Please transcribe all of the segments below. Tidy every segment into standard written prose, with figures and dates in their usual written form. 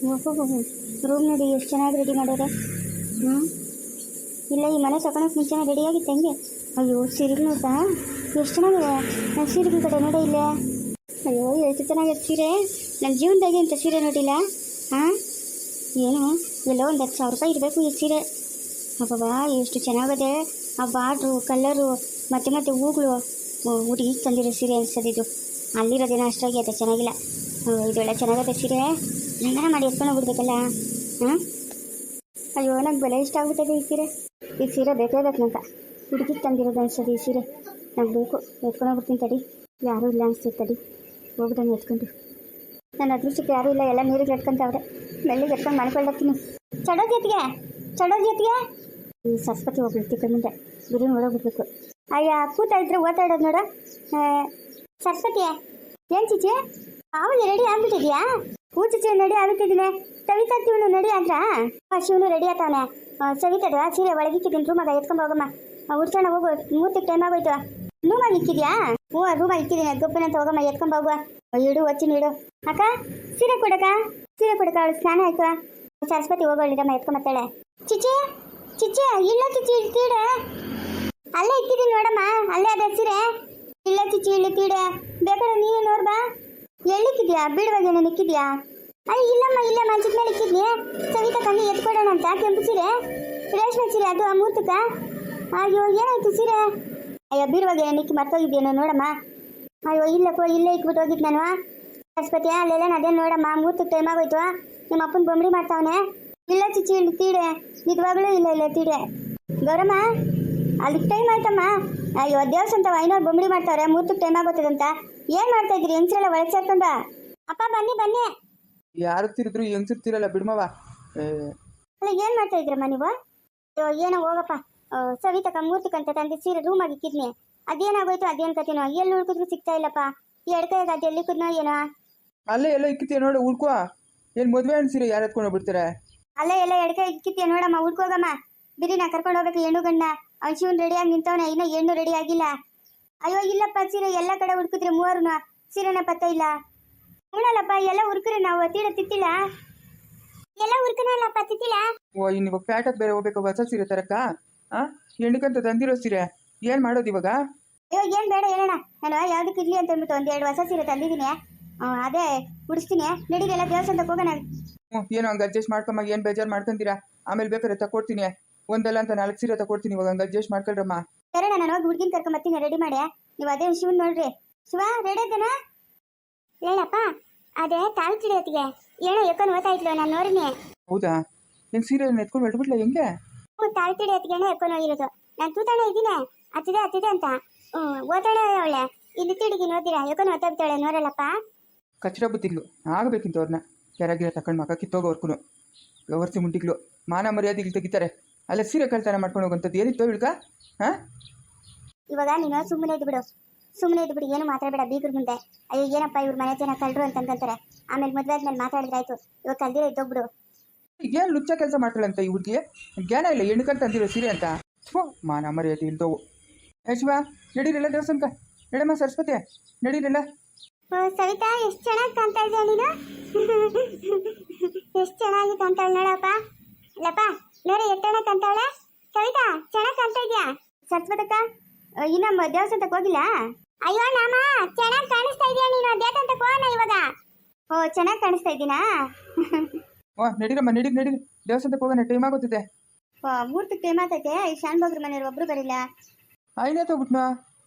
ಓಹೋ ರೂಮ್ ನೋಡಿ ಎಷ್ಟು ಚೆನ್ನಾಗಿ ರೆಡಿ ಮಾಡೋರೆ. ಹ್ಞೂ ಇಲ್ಲ ಈ ಮನೆ ತಗೊಳಕ್ಕೆ ಮುಂಚೆನೇ ರೆಡಿಯಾಗಿತ್ತು ಹೆಂಗೆ. ಅಯ್ಯೋ ಸೀರೆಗಳು ನೋಡ್ತಾ ಎಷ್ಟು ಚೆನ್ನಾಗಿದೆ. ನನ್ನ ಸೀರೆಗಳ ಕಡೆ ನೋಡ ಇಲ್ಲೇ. ಅಯ್ಯೋ ಎಷ್ಟು ಚೆನ್ನಾಗಿದೆ ಸೀರೆ. ನನ್ನ ಜೀವನದಾಗೆ ಅಂತ ಸೀರೆ ನೋಡಿಲ್ಲ. ಹಾಂ ಏನು ಎಲ್ಲೋ ಒಂದು 10,000 ರೂಪಾಯಿ ಇರಬೇಕು ಈ ಸೀರೆ. ಅಬ್ಬಾ ಎಷ್ಟು ಚೆನ್ನಾಗಿದೆ. ಆ ಬಾರ್ಡ್ರು ಕಲರು ಮತ್ತೆ ಮತ್ತೆ ಹೂಗಳು ಹುಡುಗಿ ತಂದಿರೋ ಸೀರೆ ಅನಿಸ್ತದಿದ್ದು. ಅಲ್ಲಿರೋದೇನೋ ಅಷ್ಟಾಗಿದೆ ಚೆನ್ನಾಗಿಲ್ಲ. ಇದೊಳ್ಳೆ ಚೆನ್ನಾಗತ್ತೆ ಸೀರೆ. ಹೆಂಗನ ಮಾಡಿ ಎತ್ಕೊಂಡು ಹೋಗ್ಬಿಡ್ಬೇಕಲ್ಲ. ಹಾಂ ಅಯ್ಯೋ ನಂಗೆ ಬೆಲೆ ಇಷ್ಟ ಆಗ್ಬಿಟ್ಟಿದೆ ಈ ಸೀರೆ ಬೇಕೇ ಬೇಕು ನಂಗೆ. ಹುಡುಗಿಗೆ ತಂದಿರೋದು ಅನಿಸ್ತದೆ ಈ ಸೀರೆ. ನಂಗೆ ಬೇಕು. ಎತ್ಕೊಂಡೋಗ್ಬಿಡ್ತೀನಿ ತಡಿ. ಯಾರೂ ಇಲ್ಲ ಅನಿಸ್ತದೆ ತಡಿ. ಹೋಗ್ದಂಗೆ ಎತ್ಕೊಂಡು. ನನ್ನ ಅದೃಷ್ಟಕ್ಕೆ ಯಾರೂ ಇಲ್ಲ, ಎಲ್ಲ ನೀರಿಗೆ ಎತ್ಕೊಂತವ್ರೆ. ಮೆಲ್ಲಿಗೆ ಎತ್ಕೊಂಡು ಮನ್ಕೊಳ್ತೀನಿ. ಚಡೋದ್ ಜೊತೆಗೆ ಈ ಸರಸ್ವತಿ ಹೋಗ್ಬಿಡ್ತಿ ಮುಂದೆ ಬಿರಿ ನೋಡೋಗ್ಬಿಡ್ಬೇಕು. ಅಯ್ಯ ಕೂತಾ ಇದ್ರೆ ಓದ್ತಾ ಇಡೋದು ನೋಡು. ಸರಸ್ವತಿ ಏನು ಚಿಚಿ ಅವಳು ರೆಡಿ ಆಗ್ಬಿಟ್ಟಿದ್ಯಾ? ಚಿಚಿ ರೆಡಿ ಆಗ್ಬಿಟ್ಟಿದ್ದೀನಿ. ಸವಿತಾ ಇವನು ರೆಡಿ ಆದ್ರ? ಶಿವನು ರೆಡಿ ಆತವನೆ. ಸವಿತದ ಸೀರೆ ಒಳಗಿಕ್ಕಿದ್ದೀನಿ. ರೂಮಾಗ ಎತ್ಕೊಂಡು ಹೋಗಮ್ಮ. ಹುಡ್ಸೋಣ ಹೋಗು. ಮೂರ್ತಿಗೆ ಟೈಮ್ ಆಗೋಯ್ತು. ರೂಮಾಗ ಇಕ್ಕಿದ್ಯಾ? ಹ್ಞೂ ರೂಮಾಗ ಇಕ್ಕಿದ್ದೀನಿ. ಗೊಬ್ಬನಂತ ಹೋಗಮ್ಮ ಎತ್ಕೊಂಡು ಹೋಗುವ. ಇಡು ಒಚ್ಚಿನ ಇಡು. ಅಕ್ಕ ಸೀರೆ ಕೊಡಕ್ಕ ಅವಳು ಸ್ನಾನ ಆಯ್ತು. ಸರಸ್ವತಿ ಹೋಗೋಳಿಡಮ್ಮ ಎತ್ಕೊಂಬತ್ತಾಳೆ. ಚಿಚಿ ಇಲ್ಲ ಚಿಚಿ ಇಡ್ತೀಡೆ. ಅಲ್ಲೇ ಇಕ್ಕಿದ್ದೀನಿ ನೋಡಮ್ಮ. ಅಲ್ಲೇ ಅದೇ ಸೀರೆ. ಇಲ್ಲ ಚಿಚಿ ಇಳ್ತೀಡೆ. ಬೇಕಾದ್ರೆ ನೀನು ನೋಡ್ಬಾ. ಎಲ್ಲಿಕ್ಕಿದ್ಯಾ? ಬೀಡುವಾಗೇನೇನು ಇಕ್ಕಿದ್ಯಾ? ಇಲ್ಲಮ್ಮ ಚಿಕ್ಕ ಮೇಲೆ ಇಕ್ಕಿದ್ನಿ. ಸವಿತಾ ಕಂಗೆ ಎತ್ಕೊಡೋಣ ಅಂತ. ಕೆಂಪು ಸೀರೆ ರೇಷ್ಮೆ ಸೀರೆ ಅದು ಮೂರ್ತಕ್ಕ. ಅಯ್ಯೋ ಏನಾಯ್ತು ಸೀರೆ? ಅಯ್ಯೋ ಬೀರುವಾಗೇನೇನು ಇಕ್ಕಿ ಮರ್ತೋಗಿದ್ಯೇನೋ ನೋಡಮ್ಮ. ಅಯ್ಯೋ ಇಲ್ಲಕ್ಕೋ ಇಲ್ಲೇ ಇಕ್ಬಿಟ್ಟು ಹೋಗಿದ್ದು ನಾನು. ಸರಸ್ವತಿ ಅಲ್ಲೆಲ್ಲ ಅದೇ ನೋಡಮ್ಮ. ಮೂರ್ತಕ್ಕೆ ಟೈಮ್ ಆಗೋಯ್ತು. ನಿಮ್ಮ ಅಪ್ಪನ ಬೊಂಬಡಿ ಮಾಡ್ತಾವನೆ. ಇಲ್ಲ ಚಿಚ್ಚಿ ಇಲ್ಲಿ ತೀಡೆ. ನಿಜವಾಗ್ಲೂ ಇಲ್ಲ ತೀಡೆ. ಗೌರಮ್ಮ ಅಲ್ಲಿಗೆ ಟೈಮ್ ಆಯ್ತಮ್ಮ. ಅಯ್ಯೋ ದೇವಸ್ಥಾನ ಐನೋರು ಬೊಂಬಡಿ ಮಾಡ್ತಾವ್ರೆ. ಮೂರ್ತಕ್ಕೆ ಟೈಮ್ ಆಗೋತದಂತ. ಏನು ಮಾಡ್ತಾ ಇದ್ರಿ? ಹೆಂಗ್ಸರೆಲ್ಲ ಒಳಗೆ ಸೇರ್ಕೊಂಡ. ಅಪ್ಪ ಬನ್ನಿ. ಯಾರು ತಿರುದ್ರು ಹೆಂಗ್ಸಿರ್ತಿರಲ್ಲ ಬಿಡ್ಮವ. ಅಲ್ಲ ಏನು ಮಾಡ್ತಾ ಇದ್ರಮ್ಮ ನೀವು? ಏನೋ ಹೋಗಪ್ಪ. ಸವಿತಕ್ಕ ಮೂರ್ತಕ್ಕಂತ ತಂದೆ ಸೀರೆ ರೂಮಾಗಿ ಇಕ್ಕಿದ್ನಿ. ಅದೇನಾಗೋಯ್ತು ಅದೇನು ಕತೆನೋ. ಎಲ್ಲಿ ಹುಡುಕಿದ್ರು ಸಿಗ್ತಾ ಇಲ್ಲಪ್ಪ. ಈ ಎಡ್ಕೈಗೆ ಅದು ಎಲ್ಲಿ ಕುದ್ನೋ ಏನೋ. ಅಲ್ಲೇ ಎಲ್ಲ ಇಕ್ಕಿತೀಯ ನೋಡು ಹುಡ್ಕೋ. ಏನು ಮದುವೆ ಅನ್ಸಿರಿ ಯಾರು ಎತ್ಕೊಂಡು ಹೋಗ್ಬಿಡ್ತಾರೆ? ಅಲ್ಲೇ ಎಲ್ಲ ಎಡ್ಕೈ ಇಕ್ಕಿತೀಯ ನೋಡಮ್ಮ. ಹುಡ್ಕೋಗಮ್ಮ. ಬಿರಿ ನಾ ಕರ್ಕೊಂಡು ಹೋಗ್ಬೇಕು ಹೆಣ್ಣು ಗಂಡ. ಅವ್ನು ಶಿವನ್ ರೆಡಿಯಾಗಿ ನಿಂತವನೆ. ಇನ್ನೂ ಹೆಣ್ಣು ರೆಡಿ ಆಗಿಲ್ಲ. ಅಯ್ಯೋ ಇಲ್ಲಪ್ಪ ಸೀರೆ ಎಲ್ಲ ಕಡೆ ಹುಡುಕಿದ್ರೆ ಮೂವರು ಸೀರೆನ ಪತ್ತ ಇಲ್ಲ. ಉಣಲ್ಲಪ್ಪ ಎಲ್ಲ ಹುರ್ಕ್ರೆ ನಾವು ತಿತ್ತಿಲ್ಲ. ಎಲ್ಲ ಹುರ್ಕನಲ್ಲಪ್ಪ ತಿತ್ತಿಲ್ಲ. ಓ ಇನ್ನು ಇವಾಗ ಪ್ಯಾಟಕ್ ಬೇರೆ ಹೋಗ್ಬೇಕು ಹೊಸ ಸೀರೆ ತರಕ್ಕ. ಹೆಣ್ಣಕಂತ ತಂದಿರೋ ಸೀರೆ ಏನು ಮಾಡೋದು ಇವಾಗ? ಅಯ್ಯೋ ಏನು ಬೇಡ ಹೇಳೋಣ. ನಾನು ಯಾವ್ದಕ್ಕೆ ಇರ್ಲಿ ಅಂತ ಅಂದ್ಬಿಟ್ಟು 1-2 ಹೊಸ ಸೀರೆ ತಂದಿದ್ದೀನಿ. ಅದೇ ಉಡಿಸ್ತೀನಿ. ನಡೀರೆಲ್ಲ ದೇವಸ್ಥಾನಕ್ಕೆ ಹೋಗೋಣ. ಏನೋ ಹಂಗೆ ಅಡ್ಜಸ್ಟ್ ಮಾಡ್ಕೊಮ್ಮ. ಏನು ಬೇಜಾರು ಮಾಡ್ಕೊಂತೀರಾ? ಆಮೇಲೆ ಬೇಕಾದ್ರೆ ತಗೊಡ್ತೀನಿ. ಒಂದಲ್ಲ ಅಂತ 4 ಸೀರೆ ತಗೊಡ್ತೀನಿ. ಇವಾಗ ಹಂಗೆ ಅಡ್ಜಸ್ಟ್ ಮಾಡ್ಕೊಳ್ರಮ್ಮ. ಸರಿನಾ ನಾನು ಹೋಗಿ ಹುಡುಗಿನ ಕರ್ಕೊಂಬರ್ತೀನಿ. ರೆಡಿ ಮಾಡಿ. ನೀವು ಅದೇ ಶಿವನ್ ನೋಡ್ರಿ. ಶಿವ ರೆಡಿ ಇದ್ದೇನಾ? ಹೇಳಪ್ಪ ಅದೇ ತಾಳು ತಿಳಿಯತ್ತಿಗೆ ಏನೋ ಎಕ್ಕೊಂಡು ಓದ್ತಾ ಇದ್ಲು. ನಾನು ನೋಡಿನಿ. ಹೌದಾ? ಏನು ಸೀರೆ ಎತ್ಕೊಂಡು ಹೊರಟ್ಬಿಟ್ಲ ಹೆಂಗೆ? ಹ್ಞೂ ತಾಳು ತಿಳಿಯತ್ತಿಗೆ ಏನೋ ಎಕ್ಕೊಂಡು ಹೋಗಿರೋದು. ನಾನು ತೂತಾನೆ ಇದ್ದೀನಿ. ಹತ್ತಿದೆ ಅಂತ ಓದಾಳೆ ಅವಳೆ. ಇಲ್ಲಿ ತಿಡಿಗಿ ನೋಡ್ತೀರಾ ಎಕ್ಕೊಂಡು ಓದ್ತಾ ಬಿಡ್ತಾಳೆ ನೋಡಲ್ಲಪ್ಪ. ಕಚ್ಚಡ ಬುತ್ತಿಗ್ಲು ಆಗಬೇಕಿಂತ ಅವ್ರನ್ನ ಕೆರಗಿರ ತಕೊಂಡು ಮಕ್ಕ ಕಿತ್ತೋಗೋರ್ಕು ಗವರ್ಸಿ ಮುಂಟಿಗ್ಲು ಮಾನ ಮರ್ಯಾದೆಗಳು ತೆಗಿತಾರೆ. ಅಲ್ಲ ಸೀರೆ ಕಳ್ತನ ಮಾಡ್ಕೊಂಡು ಹೋಗಂಥದ್ದು ಏನಿತ್ತು ಇಳ್ಕ? ಹಾಂ ಇವಾಗ ನೀನು ಸುಮ್ಮನೆ ಇದ್ಬಿಡು. ಏನು ಮಾತಾಡಬೇಡ ಬೀಗ್ರ ಮುಂದೆ. ಅಯ್ಯೋ ಏನಪ್ಪ ಇವ್ರ ಮನೆ ಜನ ಕಳ್ರು ಅಂತ ಅನ್ಕೊಂತಾರೆ. ಆಮೇಲೆ ಮದುವೆ ಆದ್ಮೇಲೆ ಮಾತಾಡಿದ್ರಾಯ್ತು. ಇವಾಗ ಕಲ್ದಿರೋ ಇದ್ದೋಗ್ಬಿಡು. ಏನು ಲುಚ್ಚ ಕೆಲಸ ಮಾಡ್ತಾಳಂತ ಈ ಹುಡುಗಿ. ಜ್ಞಾನ ಇಲ್ಲ ಹೆಣ್ಕಂತ ಅಂದಿರೋ ಸೀರೆ ಅಂತ. ಮಾನ ಮರ್ಯಾದೆ ಇಲ್ದವು. ಶಿವ ನಡೀರಿಲ್ಲ ದೇವಸ್ಥಾನಕ. ನಡಮ್ಮ ಸರಸ್ವತಿ ನಡೀರಿಲ್ಲ. ಸವಿತಾ ಎಷ್ಟು ಚೆನ್ನಾಗಿ ಕಾಣ್ತಾ ಇದೆಯಾ ನೀನು. ಎಷ್ಟು ಚೆನ್ನಾಗಿ ಕಾಣ್ತಾಳೆ ನೋಡಪ್ಪ. ಅಲ್ಲಪ್ಪ ನೋಡ ಎಷ್ಟು ಚೆನ್ನಾಗಿ ಕಾಣ್ತಾವಳೆ. ಸವಿತಾ ಚೆನ್ನಾಗಿ ಕಾಣ್ತಾ ಇದೆಯಾ? ಸರಸ್ವತಕ್ಕ ಇನ್ನೊಮ್ಮೆ ದೇವಸ್ಥಾನಕ್ಕೆ ಹೋಗಿಲ್ಲ? ಅಯ್ಯೋ ನಾಮ ಚೆನ್ನಾಗಿ ಕಾಣಿಸ್ತಾ ಇದೆಯಾ ನೀನು? ದೇವಸ್ಥಾನಕ್ಕೆ ಹೋಗೋಣ ಇವಾಗ. ಓ ಚೆನ್ನಾಗಿ ಕಾಣಿಸ್ತಾ ಇದ್ದೀನಾ? ನಡೀರಮ್ಮ ನಡೀರಿ ದೇವಸ್ಥಾನಕ್ಕೆ ಹೋಗೋಣ. ಟೈಮ್ ಆಗುತ್ತಿದೆ. ಮೂರ್ತಕ್ಕೆ ಟೈಮ್ ಆಗ್ತೈತೆ. ಈ ಶಾನ್ ಬಗ್ರ ಮನೆಯವ್ರು ಒಬ್ರು ಬರಿಲ್ಲ. ಆಯ್ನೇ ತಗೋಬಿಟ್ನಾ?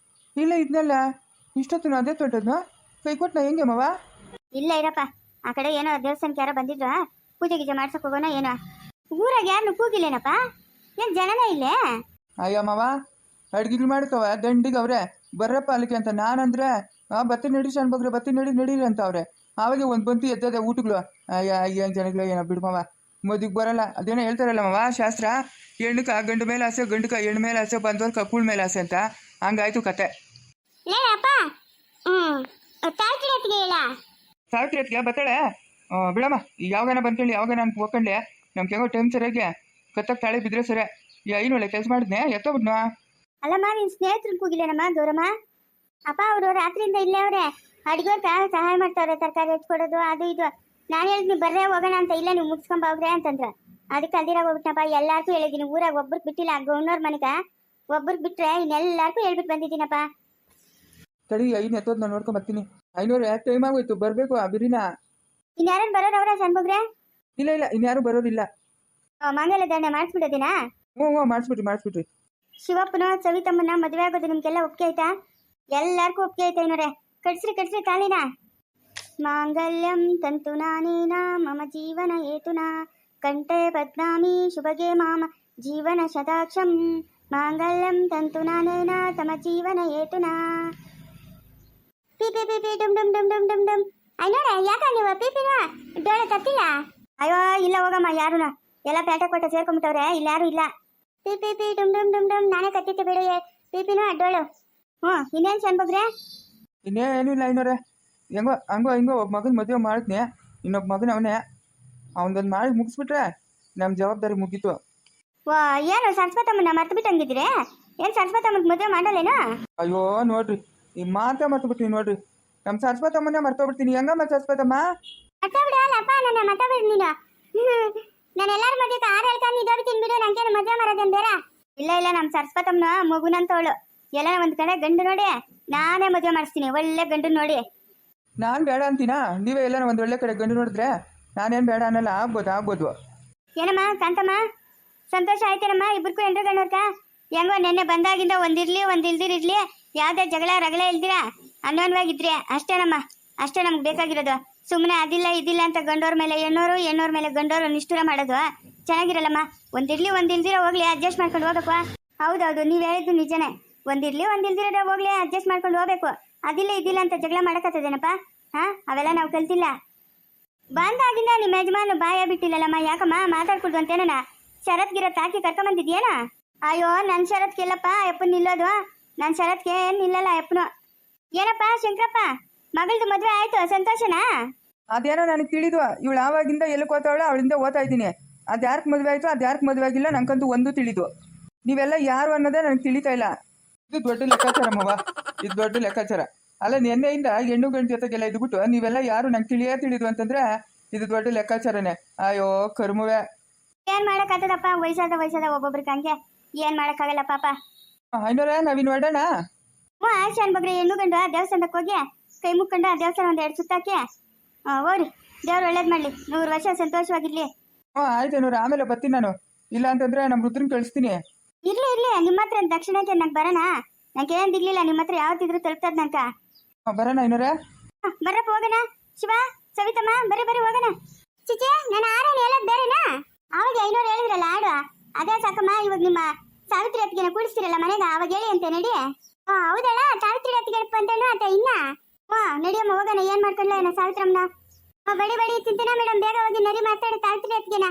ಇಲ್ಲ ಇದನ್ನೆಲ್ಲ ಇಷ್ಟೊತ್ತು ಅದೇ ತೊಟ್ಟದ್ನ ಕೈ ಕೊಟ್ಟನ ಹೆಂಗೆ ಮವ? ಇಲ್ಲ ಇರಪ್ಪ. ಆ ಕಡೆ ಏನೋ ದೇವಸ್ಥಾನಕ್ಕೆ ಯಾರೋ ಬಂದಿದ್ರು. ಪೂಜೆ ಗೀಜೆ ಮಾಡ್ಸಕ್ ಹೋಗೋಣ ಏನೋ. ಊರಾಗ ಯಾರನ್ನು ಕೂಗಿಲ್ಲೇನಪ್ಪ? ಏನು ಜನನೇ ಇಲ್ಲೇ? ಅಯ್ಯ ಮವ ಅಡ್ಗಿಗಳು ಮಾಡ್ಕವ ದಂಡಿಗೆ ಅವ್ರೆ ಬರ್ರಪ್ಪ ಅಲ್ಲಿಗೆ ಅಂತ. ನಾನಂದ್ರೆ ಬತ್ತಿ ನಡಿ ಶಾನ್ ಬಗ್ರೆ ಬತ್ತಿ ನಡೀರಿ ಅಂತ ಅವ್ರೆ. ಆವಾಗ ಒಂದು ಬಂತಿ ಎದ್ದದೆ ಊಟಗಳು. ಅಯ್ಯ ಏನು ಜನಗಳು ಏನೋ ಬಿಡ್ಮವ. ಮದುವೆಗೆ ಬರಲ್ಲ. ಅದೇನೋ ಹೇಳ್ತಾರಲ್ಲ ಮವ ಶಾಸ್ತ್ರ. ಹೆಣ್ಣಕ ಗಂಡು ಮೇಲೆ ಆಸೆ, ಗಂಡಕ ಹೆಣ್ಣು ಮೇಲೆ ಆಸೆ, ಬಂದವ್ರ ಕೂಳ್ ಮೇಲೆ ಆಸೆ ಅಂತ. ಹಂಗಾಯ್ತು ಕತೆ. ಸಾವಿತ್ರಿ ಹೊತ್ತಿಗೆ ಬತ್ತಾಳೆ ಬಿಡಮ್ಮ. ಯಾವಾಗನ ಬಂತೇಳಿ ಯಾವಾಗ ನಾನು ಹೋಗ್ಕೊಂಡೆ. ನಮ್ಗೆ ಹೆಂಗೋ ಟೈಮ್ ಸರಿಯಾಗಿ ಕತ್ತಕ್ಕೆ ತಾಳೆ ಬಿದ್ರೆ ಸರಿ. ಏನು ಒಳ್ಳೆ ಕೆಲಸ ಮಾಡಿದ್ನೆ ಎತ್ತೋಬಿಟ್ನಾ. ಅಲ್ಲಮ್ಮ ನಿನ್ನ ಸ್ನೇಹಿತರು ಕೂಗಿಲ್ಲೇನಮ್ಮ ಗೌರಮ್ಮ? ಅಪ್ಪ ಅವರು ರಾತ್ರಿಯಿಂದ ಇಲ್ಲೇ ಅವ್ರೆ. ಅಡುಗೆ ಸಹಾಯ ಮಾಡ್ತಾವ್ರೆ. ತರಕಾರಿ ಹೆಚ್ಚಿಕೊಡೋದು ಅದು ಇದು. ನಾನು ಹೇಳಿದ್ನಿ ಬರ್ರೆ ಹೋಗೋಣ ಅಂತ, ಇಲ್ಲ ನೀವು ಮುಗಿಸ್ಕೊಂಡ್ ಹೋಗ್ರೆ ಅಂತಂದ್ರ. ಅದಕ್ಕೆ ಅಲ್ದಿರಾಗ ಹೋಗ್ಬಿಟ್ನಪ್ಪ. ಎಲ್ಲಾರ್ಗೂ ಹೇಳಿದ್ದೀನಿ, ಊರಾಗ ಒಬ್ರಿಗೆ ಬಿಟ್ಟಿಲ್ಲ, ಗೌನವ್ರ ಮನೆಗ ಒಬ್ರಿಗೆ ಬಿಟ್ರೆ ಇನ್ನೆಲ್ಲಾರ್ಗೂ ಹೇಳ್ಬಿಟ್ಟು ಬಂದಿದ್ದೀನಪ್ಪ. ತಡಿ ಐನು ಎತ್ತೋದು ನಾನು ನೋಡ್ಕೊಂಡ್ ಬರ್ತೀನಿ. ಐನೂರು ಟೈಮ್ ಆಗೋಯ್ತು, ಬರಬೇಕು ಆ ಬಿರಿನ. ಇನ್ಯಾರು ಬರೋರು ಅವರ ಸಣ್ಣ ಇಲ್ಲ ಇಲ್ಲ ಇನ್ಯಾರು ಬರೋದಿಲ್ಲ. ಮಂಗಲ ದಂಡೆ ಮಾಡಿಸ್ಬಿಡೋದಿನಾ? ಹ್ಞೂ ಮಾಡಿಸ್ಬಿಟ್ರಿ. ಶಿವಪ್ಪನ ಸವಿತಮ್ಮನ ಮದುವೆ ಆಗೋದು ನಿಮ್ಗೆಲ್ಲ ಒಪ್ಪಿಗೆ ಆಯ್ತಾ? ಎಲ್ಲಾರ್ಗೂ ಒಪ್ಪಿಗೆ ಆಯ್ತಾ ಏನೋರೆ? ಕಟ್ಸ್ರಿ ತಾಳಿನ. ಮಾಂಗಲ್ಯಂ ತಂತು ನಾನೇನ ಮಮ ಜೀವನ ಹೇತುನ ಕಂಠೆ ಬದ್ನಾಮಿ ಶುಭಗೆ ಮಾಮ ಜೀವನ ಶತಾಕ್ಷಂ ಮಾಂಗಲ್ಯಂ ತಂತು ನಾನೇನ ತಮ ಜೀವನ ಹೇತುನ. ಪಿ ಪಿ ಪಿ ಪಿ ಡುಮ್ ಡುಮ್ ಡುಮ್ ಡುಮ್ ಡುಮ್ ಡುಮ್. ಅಯ್ಯೋರೆ ಯಾಕ ನೀವು ಪಿಪಿನ ಡೋಳೆ ತತ್ತಿಲ್ಲ? ಅಯ್ಯೋ ಇಲ್ಲ ಹೋಗಮ್ಮ, ಯಾರುನ ಎಲ್ಲ ಪೇಟೆ ಕೊಟ್ಟೆ ಸೇರ್ಕೊಂಡ್ಬಿಟ್ಟವ್ರೆ, ಇಲ್ಲ ಯಾರು ಇಲ್ಲ. ಪಿ ಪಿ ಪಿ ಡುಮ್ ಡುಮ್ ಡುಮ್ ಡುಮ್. ನಾನೇ ಕತ್ತಿತ್ತೆ ಬಿಡು ಪಿಪಿನ ಅಡ್ಡೋಳು. ಇನ್ನೇನು ಚಂದ್ಬಗ್ರೆ? ಇನ್ನೇನು ಇಲ್ಲ ಐನೂರೇ, ಹಂಗೋ ಒಬ್ಬ ಮಗನ ಮದುವೆ ಮಾಡಿದ್ನಿ. ಇನ್ನೊಬ್ಬ ಮಗನ ಅವನೇ, ಅವನದೊಂದು ಮಾಡಿ ಮುಗಿಸ್ಬಿಟ್ರೆ ನಮ್ಮ ಜವಾಬ್ದಾರಿ ಮುಗೀತು. ವಾ ಏನು ಸರಸ್ವತಮ್ಮನ ಮರ್ತು ಬಿಟ್ಟಂಗಿದ್ರೆ? ಏನು ಸರಸ್ವತಮ್ಮನ ಮದುವೆ ಮಾಡಲ್ಲೇನೋ? ಅಯ್ಯೋ ನೋಡ್ರಿ, ಈ ಮಾತ್ರ ಮರ್ತು ಬಿಡ್ತೀನಿ ನೋಡ್ರಿ. ನಮ್ಮ ಸರಸ್ವತಮ್ಮನೇ ಮರ್ತೋಗ್ಬಿಡ್ತೀನಿ. ಹೆಂಗಮ್ಮ ಸರಸ್ವತಮ್ಮ? ಮತ್ತಬಿಡಲ್ಲಪ್ಪ, ನನ್ನ ಮತ್ತಬಿಡ್ ನೀನು. ನಾನು ಎಲ್ಲಾರ ಮದುವೆ ಆರು ಹೇಳ್ಕೊಂಡು ಇದೋಗ್ತೀನಿ ಬಿಡು, ನಂಗೇನು ಮದುವೆ ಮಾಡೋದೇನು ಬೇಡ. ಇಲ್ಲ ನಮ್ಮ ಸರಸ್ವತಮ್ಮನ ಮಗುನಂತವಳು. ಎಲ್ಲ ಒಂದು ಕಡೆ ಗಂಡು ನೋಡಿ ನಾನೇ ಮದುವೆ ಮಾಡಿಸ್ತೀನಿ, ಒಳ್ಳೆ ಗಂಡು ನೋಡಿ. ನಾನು ಬೇಡ ಅಂತೀನಾ? ನೀವೇ ಎಲ್ಲ ಒಂದು ಒಳ್ಳೆ ಕಡೆ ಗಂಡು ನೋಡಿದ್ರೆ ನಾನೇನು ಬೇಡ ಅನ್ನಲ್ಲ. ಆಗ್ಬೋದು. ಏನಮ್ಮ ಕಾಂತಮ್ಮ, ಸಂತೋಷ ಆಯ್ತೇನಮ್ಮ ಇಬ್ಬರಿಗೂ ಎಂಟ್ರು ಗಂಡೋರ್ಕ? ಹೆಂಗೋ ನೆನ್ನೆ ಬಂದಾಗಿಂದ ಒಂದಿರ್ಲಿ ಒಂದಿಲ್ದಿರಿರ್ಲಿ ಯಾವುದೇ ಜಗಳ ರಗಳೆ ಇಲ್ದಿರಾ ಅನ್ನೋನ್ವಾಗಿದ್ರಿ ಅಷ್ಟೇನಮ್ಮ. ಅಷ್ಟೇ ನಮ್ಗೆ ಬೇಕಾಗಿರೋದು. ಸುಮ್ಮನೆ ಅದಿಲ್ಲ ಇದಿಲ್ಲ ಅಂತ ಗಂಡೋರ್ ಮೇಲೆ ಹೆಣ್ಣೋರ್ ಮೇಲೆ ಗಂಡೋರು ನಿಷ್ಠುರ ಮಾಡೋದು ಚೆನ್ನಾಗಿರಲ್ಲಮ್ಮ. ಒಂದಿರ್ಲಿ ಒಂದಿಲ್ದಿರ ಹೋಗ್ಲಿ ಅಡ್ಜಸ್ಟ್ ಮಾಡ್ಕೊಂಡು ಹೋಗ್ಬೇಕು. ಹೌದೌದು, ನೀವು ಹೇಳಿದ್ದು ನಿಜನೇ. ಒಂದಿರ್ಲಿ ಒಂದಿಲ್ದಿರ ಹೋಗ್ಲಿ ಅಡ್ಜಸ್ಟ್ ಮಾಡ್ಕೊಂಡು ಹೋಗ್ಬೇಕು. ಅದಿಲ್ಲ ಇದಿಲ್ಲ ಅಂತ ಜಗಳ ಮಾಡಕತ್ತದೇನಪ್ಪ? ಅವೆಲ್ಲ ನಾವು ಕಲ್ತಿಲ್ಲ. ಬಂದಾಗಿಂದ ನಿಮ್ಮ ಯಜಮಾನ ಬಾಯ ಬಿಟ್ಟಿಲ್ಲಲ್ಲಮ್ಮ. ಯಾಕಮ್ಮ ಮಾತಾಡ್ಕೊಳ್ದು ಅಂತೇನ ಶರತ್ ಗಿರತ್ ಹಾಕಿ ಕರ್ಕೊಂಬಂದಿದ್ಯೇನ? ಅಯ್ಯೋ ನನ್ನ ಶರತ್ಗೆಲ್ಲಪ್ಪ ಅಪ್ಪನ ನಿಲ್ಲೋದು. ನನ್ನ ಶರತ್ಗೆ ನಿಲ್ಲಲ್ಲ ಅಪ್ಪನು. ಏನಪ್ಪ ಶಂಕರಪ್ಪ, ಮಗಳದು ಮದುವೆ ಆಯ್ತು, ಸಂತೋಷನಾ? ಅದೇನೋ ನನಗೆ ತಿಳಿದು. ಇವಳು ಆವಾಗಿಂದ ಎಲ್ಲಿ ಓದ್ತಾವಳು ಅವಳಿಂದ ಓದ್ತಾ ಇದ್ದೀನಿ. ಅದು ಯಾರಿಗೆ ಮದುವೆ ಆಯಿತು, ಅದು ಯಾರಿಗೆ ಮದುವೆ ಆಗಿಲ್ಲ ನಂಗಂತೂ ಒಂದು ತಿಳಿದು. ನೀವೆಲ್ಲ ಯಾರು ಅನ್ನೋದೇ ನನಗೆ ತಿಳಿತಾ ಇಲ್ಲ. ಇದು ದೊಡ್ಡ ಲೆಕ್ಕಾಚಾರಮ್ಮವ್ವ, ಇದು ದೊಡ್ಡ ಲೆಕ್ಕಾಚಾರ. ಅಲ್ಲ, ನೆನ್ನೆಯಿಂದ ಹೆಣ್ಣು ಗಂಡು ಜೊತೆಗೆಲ್ಲ ಇದ್ಬಿಟ್ಟು ನೀವೆಲ್ಲ ಯಾರು ನಂಗೆ ತಿಳಿದು ಅಂತಂದ್ರೆ ಇದು ದೊಡ್ಡ ಲೆಕ್ಕಾಚಾರನೇ. ಅಯ್ಯೋ ಕರ್ಮವೇ. ಏನ್ ಮಾಡಕ್ಕಾಗ್ತದಪ್ಪ, ವಯಸ್ಸಾದ ಒಬ್ಬೊಬ್ರಿಗೆ ಹಂಗೆ. ಏನ್ ಮಾಡಕ್ಕಾಗಲ್ಲ ಪಾಪ. ಐನೂರೇ, ನಾವಿನ್ ಹೊರಡೋಣ? ಆಶಾನ್ ಬಗ್ಗೆ ಹೆಣ್ಣು ಗಂಡು ದೇವಸ್ಥಾನಕ್ಕೆ ಹೋಗಿ ಕೈ ಮುಕ್ಕೊಂಡು ಆ ದೇವಸ್ಥಾನ ಒಂದು 2 ಸುತ್ತಾಕಿ ಹೋಗ್ರಿ. ದೇವ್ರು ಒಳ್ಳೇದ್ ಮಾಡ್ಲಿ, 100 ವರ್ಷ ಸಂತೋಷವಾಗಿರ್ಲಿ. ಆಯ್ತು ಐನೂರು, ಆಮೇಲೆ ಬರ್ತೀನಿ ನಾನು. ಇಲ್ಲ ಅಂತಂದ್ರೆ ನಮ್ಮ ರುದ್ರನ್ ಕಳಿಸ್ತೀನಿ. ಇರ್ಲಿ ನಿಮ್ಮ ಹತ್ರ ದಕ್ಷಿಣಕ್ಕೆ ನಂಗೆ ಬರೋಣ. ನಂಗೆ ಏನ್ ದಿಗ್ಲಿಲ್ಲ, ನಿಮ್ಮ ಹತ್ರ ಯಾವತ್ತಿದ್ರು ತಲುಪ್ತದ ನಂಕ. ಬರೋಣ ಐನೂರೇ? ಬರ್ರಪ್ಪ ಹೋಗೋಣ. ಶಿವ ಸವಿತಮ್ಮ ಬರ್ರಿ ಹೋಗೋಣ. ಚಿಚೆ ನಾನು ಆರೇನು ಹೇಳೋದು ಬೇರೆನಾ? ಅವಾಗ 500 ಹೇಳಿದ್ರಲ್ಲ ಆಡು, ಅದೇ ಸಾಕಮ್ಮ. ಇವಾಗ ನಿಮ್ಮ ಸಾವಿತ್ರಿ ಅತ್ತಿಗೆನ ಕೂಡಿಸ್ತಿರಲ್ಲ ಮನೆಗೆ, ಅವಾಗ ಹೇಳಿ ಅಂತ ನಡಿ. ಹೌದಲ್ಲ, ಸಾವಿತ್ರಿ ಅತ್ತಿಗೆ ಅಂತೇನು ಆತ ಇನ್ನ. ನಡಿಯಮ್ಮ ಹೋಗೋಣ. ಏನ್ ಮಾಡ್ಕೊಂಡ್ಲ ಏನೋ ಸಾವಿತ್ರಮ್ಮನ. ಬಡಿ ತಿಂತೀನ ಮೇಡಮ್, ಬೇಗ ಹೋಗಿ ನರಿ ಮಾತಾಡಿ ಸಾವಿತ್ರಿ ಅತ್ತಿಗೆನ.